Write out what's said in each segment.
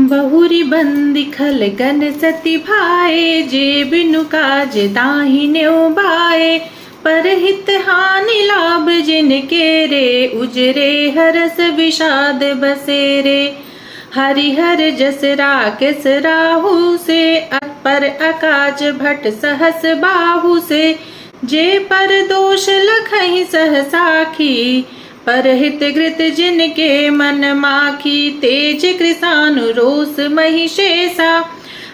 बहुरी बंदी खल गन सती भाए, जे बिनु काज ताहि न्यों बाए। परहित हानि लाभ जिनके रे, उजरे हरस विषाद बसेरे। हरिहर जस राकेश राहु से, पर अकाज भट सहस बाहु से। जे पर दोष लखहि सह साखी, परहित घृत जिनके मन माखी। तेज कृसान रोष महिषेसा,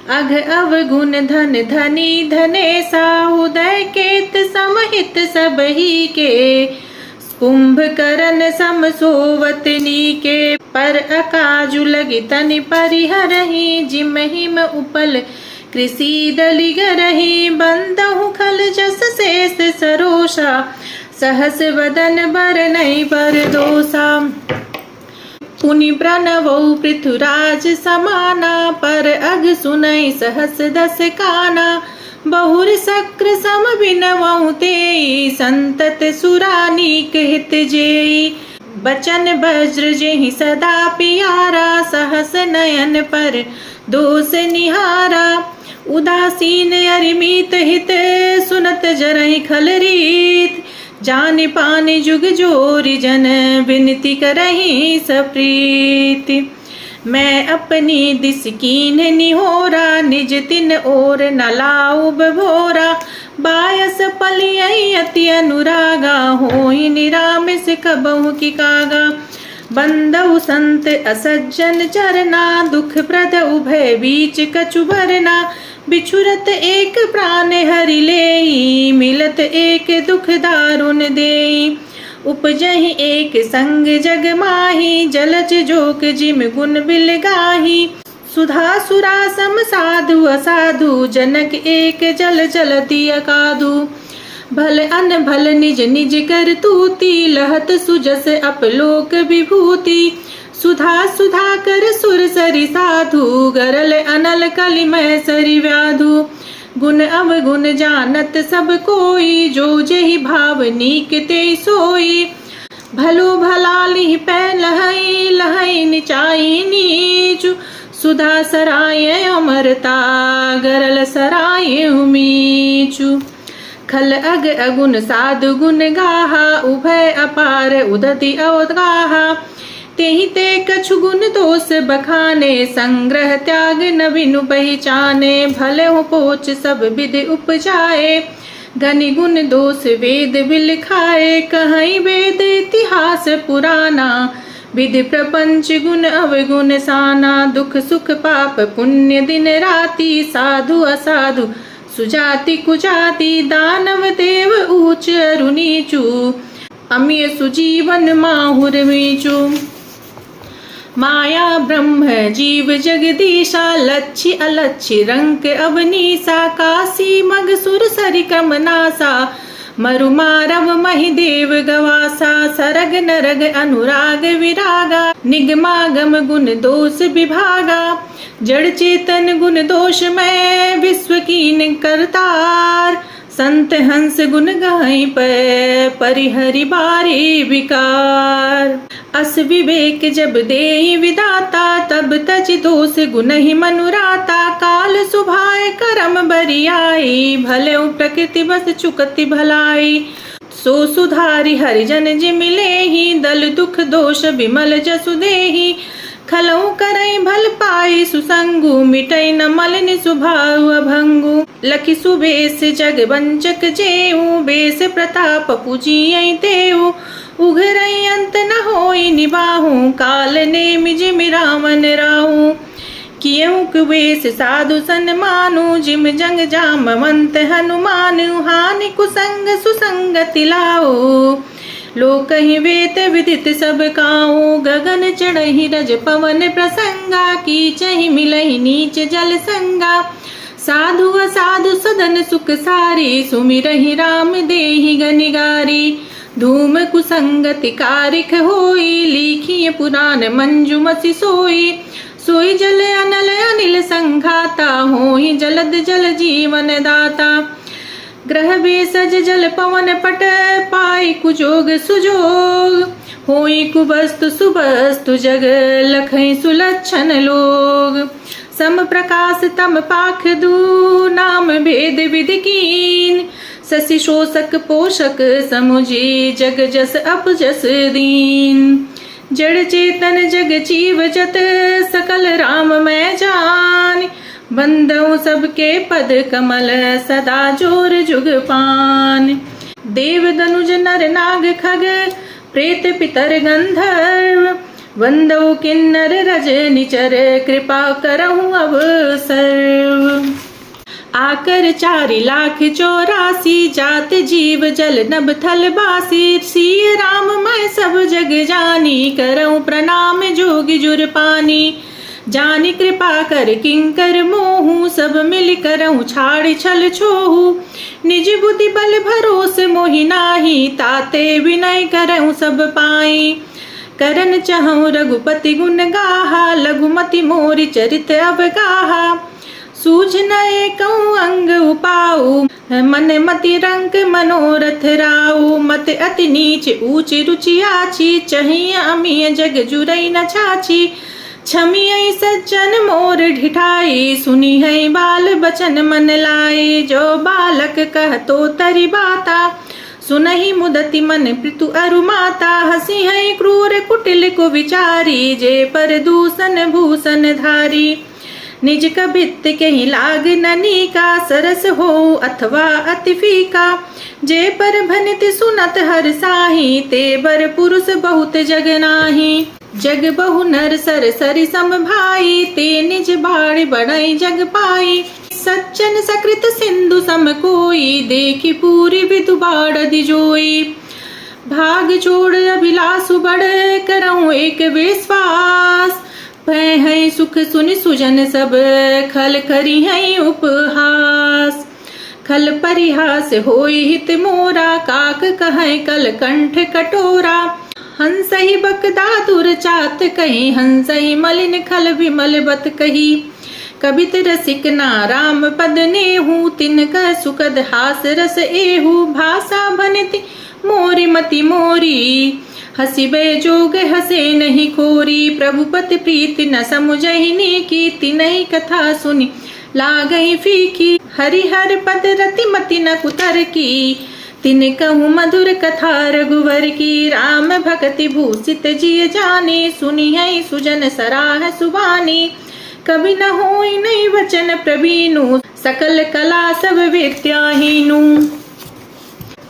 अघ अवगुण धन धनी धनेसा। उदय केत समहित सबही के, कुंभकर्ण सम सोवतनी के। पर अकाजु लगी तनि परिहरहि, जिम हिम उपल कृषि दलिगरहि। बंदहु खल जस शेष सरोषा, सहस वदन बरनई बर दोषा। पुनि प्रणवौ पृथुराज समाना, पर अघ सुनई सहस दस काना। बहुर सक्र सम बिनवउ तेई, संतत सुरानीक हित जेई। बचन वज्र जेहि सदा पियारा, सहस नयन पर दोष निहारा। उदासीन अरिमित हित, सुनत जरहि खल रीत। जान पान जुग जोरि जन, विनती करहि सप्रीति। मैं अपनी दिस कीन निहोरा, निज तिन ओर न लाऊ बभोरा। बायस पलियई अति अनुरागा, होई निरामिस कबहु की कागा। बंदउ संत असज्जन चरना, दुख प्रद उभय बीच कछु भरना। बिछुरत एक प्राण हरि लेई, मिलत एक दुख दारुण देई। उपजहि एक संग जग माही, जलज जोक जिम गुण बिल गाही। सुधा सुरा सम साधु असाधु, जनक एक जल जलति अकाधु। भल अन भल निज निज कर तूती, लहत सुजस अपलोक विभूति। सुधा सुधा कर सुर सरि साधु, गरल अनल कलिमय सरि व्याधु। गुण अवगुण जानत सब कोई, जो जेहि भाव नीक ते सोई। भलो भला लिहि पै लहई, लहई निचाई नीचु। सुधा सराय अमरता, गरल सराय उमीचु। खल अग अगुण साधु गुण गाहा, उभय अपार उदति अवगाहा। तेहि ते कछु गुण दोष बखाने, संग्रह त्याग न बिनु पहचाने। भले हो पोच सब विधि उपजाए, गनि गुण दोष वेद बिल खाए। कहीं वेद इतिहास पुराना, विधि प्रपंच गुण अवगुण साना। दुख सुख पाप पुण्य दिन राति, साधु असाधु सुजाति कुजाति। दानव देव ऊंच अरु नीचु, अमिय सुजीवन माहुर मीचु। माया ब्रह्म जीव जगदीशा, लच्छी अलच्छी रंक अवनीसा। काशी मग सुर सरि क्रमनासा, मरु मारव महि देव गवासा। सरग नरग अनुराग विरागा, निगमागम गुण दोष विभागा। जड़ चेतन गुण दोष में, विश्व कीन करतार। संत हंस गुण गाई पे, परिहरि बारी विकार। अस विवेक जब देहि विदाता, तब तज दोष गुण ही मनुराता। काल सुभाय करम बरियाई, भले प्रकृति बस चुकति भलाई। सो सुधारि हरिजन जिम लेहि, दल दुख दोष विमल जसु देहि। खलऊ करई भल पाई सुसंगु, मिटई न मलिन सुभाव अभंगु। लखि सुबेश जग वंचक जेऊ, बेस प्रताप पूजियई तेऊ। उघरई अंत न होई निबाहु, काल नेमि जिम रावण राहु। कियहु कुबेश साधु सन्मानु, जिम जंग जामवंत हनुमानु। हानि कुसंग सुसंगति लाओ, लोक ही वेत विदित सब काऊ। गगन चढ़हि रज पवन प्रसंगा, कीचहि मिलहि नीच जल संगा। साधु असाधु सदन सुख सारी, सुमिरहि राम देहि गनिगारी। धूम कुसंगति कारिख होई, लिखिय पुराण मंजुमसि सोई। सोई जल अनल अनिल संघाता, होहि जलद जल जीवन दाता। ग्रह बेसज जल पवन पट, पाई कुजोग सुजोग। होई कुवस्तु सुवस्तु जग लखई सुलक्षण लोग। सम प्रकाश तम पाख दू नाम भेद विधि कीन। शशि शोषक पोषक समुझी जग जस अपजस दीन। जड़ चेतन जग जीव जत सकल राम मैं जान। बंदऊ सबके पद कमल सदा जोर जुग पान। देव दनुज नर नाग खग प्रेत पितर गंधर्व। वंदऊ किन्नर रज निचर कृपा करहूँ अब सर्व। आकर 4,84,000 जात जीव जल नभ थल बासी। सिय राम मैं सब जग जानी करऊँ प्रणाम जोगी जुर पानी। जानी कृपा कर किंकर मोहू सब मिल करऊँ छाड़ छल छोहू। निज बुद्धि बल भरोस मोहि नाही ताते विनय करऊँ सब पाई। करन चहूँ रघुपति गुण गाहा लघुमति मोरि चरित अवगाहा। सूझ न एकऊँ अंग उपाऊ मन मति रंग मनोरथ राऊ। मत अति नीच ऊंच रुचि आछी चाहिए अमीय जग जुरई न छाछी। छमिय सज्जन मोर ढिठाई सुनी है बाल बचन मन लाई। जो बालक कहतो तरि बाता सुनहि मुदति मन पृथु अरु माता। हसी है क्रूर कुटिल को विचारी जे पर दूषण भूषण धारी। निज कबित कहीं लाग ननी का सरस हो अथवा अति फीका। जे पर भनित सुनत हर साही ते बर पुरुष बहुत जग नाही। जग बहु नर सर सरि सम भाई ते निज बाड़ बड़ई जग पाई। सज्जन सकृत सिंधु सम कोई देखी पूरी विधु बाड़ दिजोई। भाग छोड़ अभिलाषु बड़ करऊँ एक विश्वास। भय है सुख सुनि सुजन सब खल करी है उपहास। खल परिहास होई हित मोरा काक कहे कल कंठ कटोरा। हंस ही बकदातुर चात कही हंस ही मलिन खल विमल बत कही। कबित रसिक ना राम पद नेहू तिनकर सुखद हास रस एहू। भाषा भनिति मोरी मति मोरी हसिबे जोग हसे नहीं खोरी। प्रभुपति प्रीति न समुझहि की तिनहि कथा सुनी लागई फीकी। हरिहर पद रति मति न कुतर की तिन कहूँ मधुर कथा रघुवर की। राम भक्ति भूषित जिय जानी सुनी है सुजन सराह सुबानी। कभी न होई नहीं वचन प्रवीणु सकल कला सब विद्याहीनु।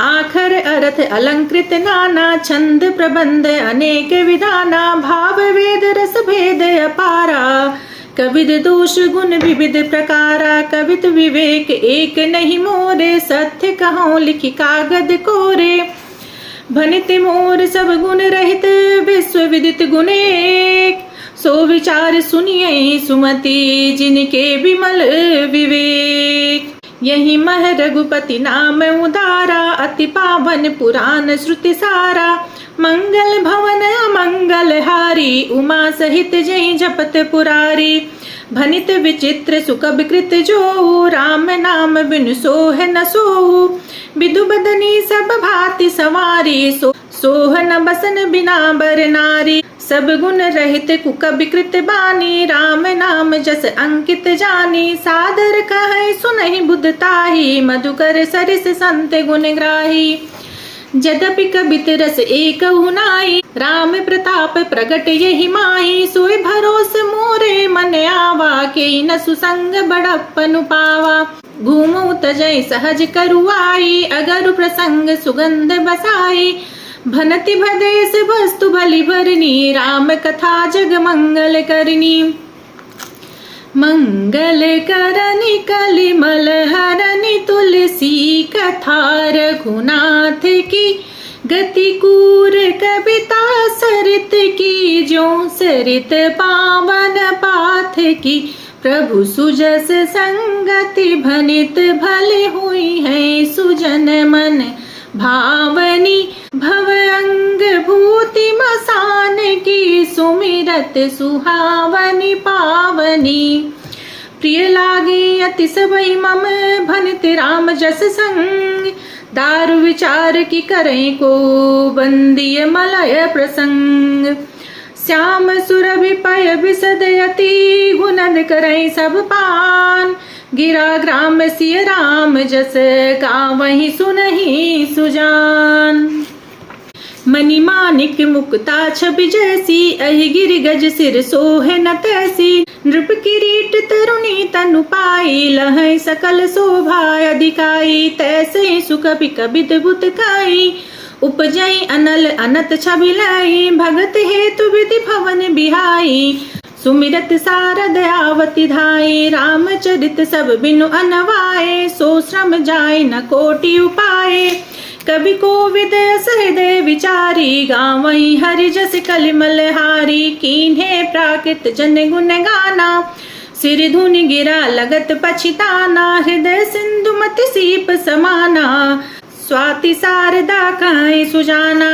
आखर अर्थ अलंकृत नाना छंद प्रबंध अनेक विधाना। भाव वेद रस भेद अपारा कविद दोष गुण विविध प्रकारा। कवित विवेक एक नहीं मोरे सत्य कहो लिखि कागद कोरे। भनित मोर सब गुण रहित विश्व विदित गुण एक। सो विचार सुनिए सुमति जिनके विमल विवेक। यही मह रघुपति नाम उदारा अति पावन पुराण श्रुति सारा। मंगल भवन अमंगल हारी उमा सहित जय जपत पुरारी। भनित विचित्र सुख विकृत जो राम नाम बिन सोह न सोहु। विदु बदनी सब भांति सवारी सोह न बसन बिना बर नारी। सब गुण रहित कुक विकृत बानी राम नाम जस अंकित जानी। सादर कहे सुनहि बुद्धताही मधुकर सरिस संत गुण ग्राही। यद्यपि कबित रस एक नाई राम प्रताप प्रगट यही माही। सोई भरोस मोरे मन आवा के न सुसंग बड़प्पनु पावा। घूमु तजय सहज करुआई अगर प्रसंग सुगंध बसाई। भनति भदेश वस्तु भली भरनी राम कथा जग मंगल करनी। मंगल करनी कलिमल हरनी तुलसी कथा रघुनाथ की। गति कूर कविता सरित की जो सरित पावन पाथ की। प्रभु सुजस संगति भनित भले हुई है सुजन मन भावनी। भव अंग भूति मसान की सुमिरत सुहावनी पावनी। प्रिय लागी अति सबई मम भनित राम जस संग। दारु विचार की करें को बंदिय मलय प्रसंग। श्याम सुरभि पय विसदयति गुणद करें सब पान। गिरा ग्राम सिय राम जस गावहि सुनहि सुजान। मणि मानिक मुक्ता छवि जैसी अहि गिर गज सिर सोहे न तैसी। नृप किरीट तरुणी तनु पाई लहै सकल शोभा अधिकाई। तैसे सुख कबित बुत खाई उपजई अनल अनत छवि लाई। भगत हेतु विधि भवन बिहाई सुमिरत सारद आवति धाई। रामचरित सब बिनु अनवाए सो श्रम जाय न कोटि उपाय। कवि कोविद सहृदय विचारी गावहि हरि जस कलिमल हारी। कीन्हे प्राकृत जन गुण गाना सिर धुनि गिरा लगत पछिताना। हृदय सिंधु मति सीप समाना स्वाति शारदा कहि सुजाना।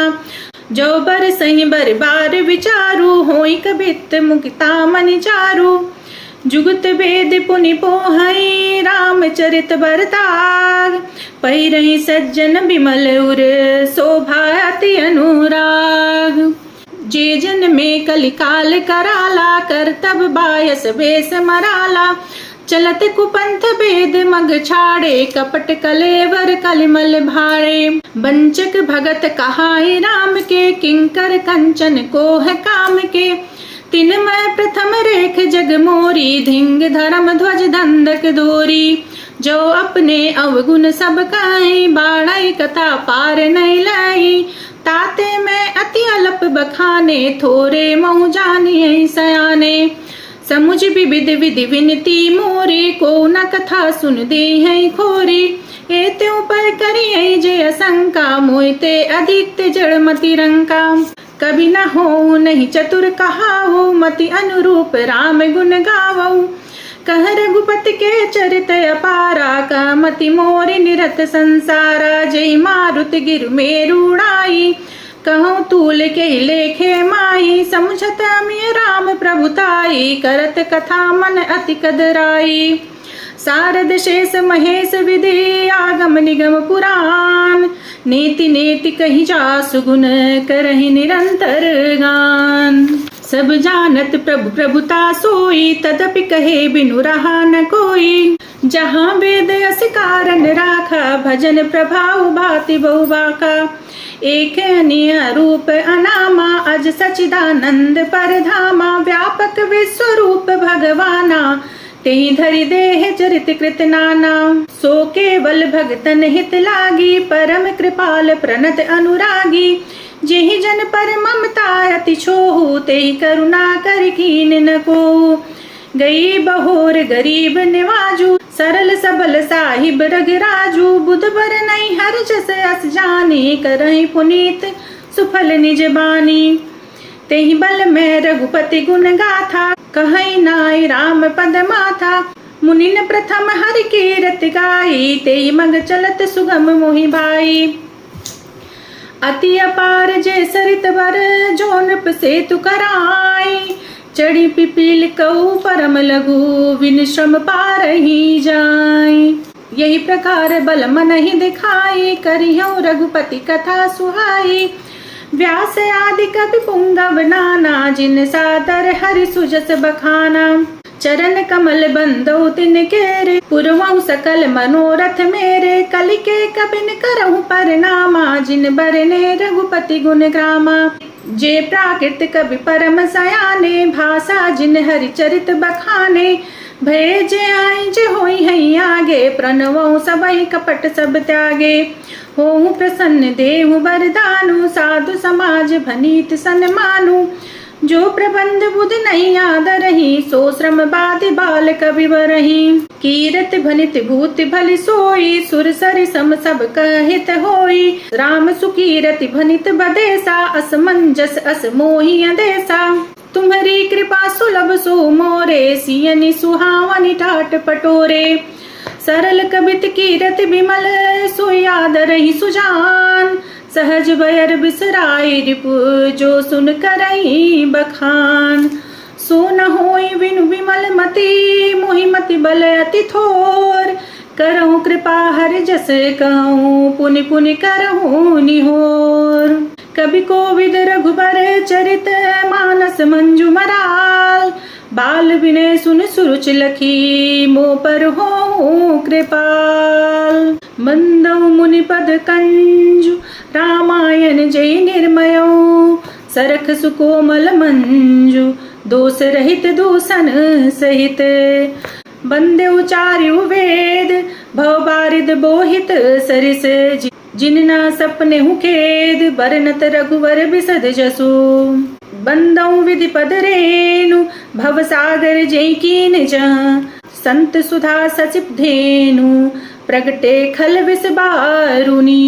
जो बर सही बर बार विचारू होई कबित मुक्ता मनि चारू। जुगत वेद पुनि पोहई रामचरित बरताग। पहिरहि सज्जन बिमल उर शोभा अति अनुराग। जे जन में कलिकाल कराला करतब बायस बेस मराला। चलत कुपंथ भेद मग छाड़े कपट कलेवर कलिमल भाड़े। बंचक भगत कहाई राम के किंकर कंचन को है काम के। तिन मैं प्रथम रेख जग मोरी धिंग धर्म ध्वज दंडक दोरी। जो अपने अवगुण सब काई बाढ़ई कथा पार नहीं लाई। ताते मैं अति अल्प बखाने थोरे महु जानिए सयाने। समुझ विविध विधि विनती मोरी को न कथा सुन दे है खोरी। एते ऊपर करिए जे असंका मोहिते अधिक जड़ मति रंका। कभी न हो नहीं चतुर कहाओ मति अनुरूप राम गुण गावो। कह रघुपति के चरित अपारा का मति मोरि निरत संसारा। जय मारुत गिरु मेरुड़ाई कहो तूल के लेखे माई। समुझत अमिय राम प्रभुताई करत कथा मन अति कदराई। सारद शेष महेश विधि आगम निगम पुराण। नीति नेति कही जासु गुण करहि निरंतर गान। सब जानत प्रभु प्रभुता सोई तदपि कहे बिनु रहा न कोई। जहाँ वेद अस कारण राखा भजन प्रभाव भाति बहुबाका। एक अनिय रूप अनामा अज सचिदानंद परधामा। व्यापक विश्वरूप भगवाना तेहि धरि देह चरित कृत नाना। सो केवल भगतन हित लागी परम कृपाल प्रणत अनुरागी। जेहि जन पर ममता अति छोहु तेहि करुणा कर कीन न को। गई बहोर गरीब निवाजू सरल सबल साहिब रघुराजू। बुध बर नहीं हर जस अस जानी करहि पुनीत सुफल निज बानी। तेहि बल में रघुपति गुण गाथा कहै नाय राम पद माथा। मुनिन प्रथम हरि कीरत गाई तेहि मग चलत सुगम मोहि भाई। अति अपार जय सरित बर जो नृप सेतु कराई। चढ़ी पिपील कऊ परम लघु विन श्रम पार ही जाय। यही प्रकार बल मन ही दिखाई करियो रघुपति कथा सुहाई। व्यास आदि कवि पुंगव नाना जिन सादर हरि सुजस बखाना। चरण कमल बंदो तिन केरे पुरवहु सकल मनोरथ मेरे। कलि के कबिन करहु परनामा जिन बरने रघुपति गुण ग्रामा। जे प्राकृत कवि परम सयाने भाषा जिन हरि चरित बखाने। भय जे आई जे होई है आगे प्रणवहु सबहि कपट सब त्यागे। होहु प्रसन्न देहु वरदानु साधु समाज भनीत सन्मानु। जो प्रबंध बुध नहीं आदरहि सो श्रम बाधि बाल कवि बरहि। कीरत भनित भूत भलि सोई सुर सरि सम सब कहित होई। राम सुकीरति भनित बदेसा असमंजस अस मोहि अदेसा। तुम्हारी कृपा सुलभ सो मोरे सियनि सुहावनि ठाट पटोरे। सरल कबित कीरत बिमल सोई आदरहि सुजान। सहज बयर बिसराई रिपु जो सुन करई बखान। सो न होई विनु विमल मति मोहि मति बल अति थोर। करहु कृपा हरि जस कहूँ पुनि पुनि करहु निहोर। कवि कोविद रघुबर चरित मानस मंजु मराल, बाल विनय सुन सुरुच लखी मो पर हो कृपाल। बंदौ मुनि पद कंजु रामायण जय निर्मयो, सरख सुकोमल मंजु दोष रहित दूषण सहित। बंदे उचार्यु वेद भव बारिद बोहित सरिस, जिनना सपने हु खेद बरनत रघुवर बिसद जसु। बंदौ विधि पद रेनु भव सागर जय कीन जहाँ, संत सुधा सचिप धेनु प्रगटे खल विष बारुनी।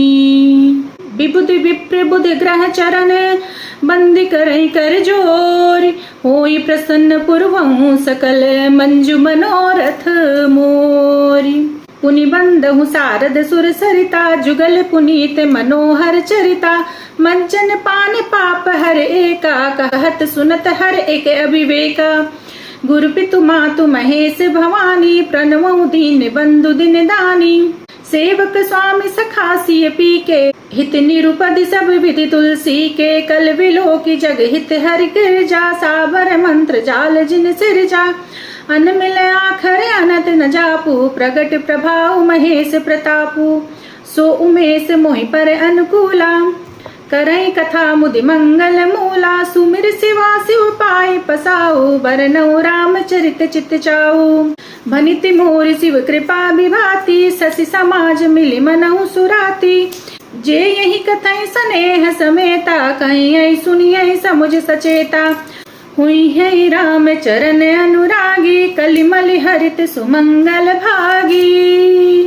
विबुधि विप्र बुध ग्रह चरण बंदी करई कर जोर, होई प्रसन्न पुरवहु सकल मंजु मनोरथ मोरी। पुनि बंदहु सारद सुर सरिता, जुगल पुनीत मनोहर चरिता। मज्जन पान पाप हर एका, कहत सुनत हर एक अभिवेका। गुरु पितु मातु महेश भवानी, प्रणवउ दीन बंधु दिन दानी। सेवक स्वामी सखा सिय पी के, हित निरुपदि सब विधि तुलसी के। कल विलो की जग हित हरि गिरजा, साबर मंत्र जाल जिन सिरजा। अन मिल आखर अनत न जापू, प्रगट प्रभाव महेश प्रतापू। सो उमेश मोहि पर अनुकूला, करई कथा मुदि मंगल मूला। सुमिर सिवा शिव पाए पसाऊ, बरनऊ राम चरित चित चाऊ। भनिति मोर शिव कृपा विभाति, शशि समाज मिलि मनहु सुराती। जे यही कथई स्नेह समेता, कहीं सुनिय समुझ सचेता। हुई है राम चरण अनुरागी, कलिमलि हरित सुमंगल भागी।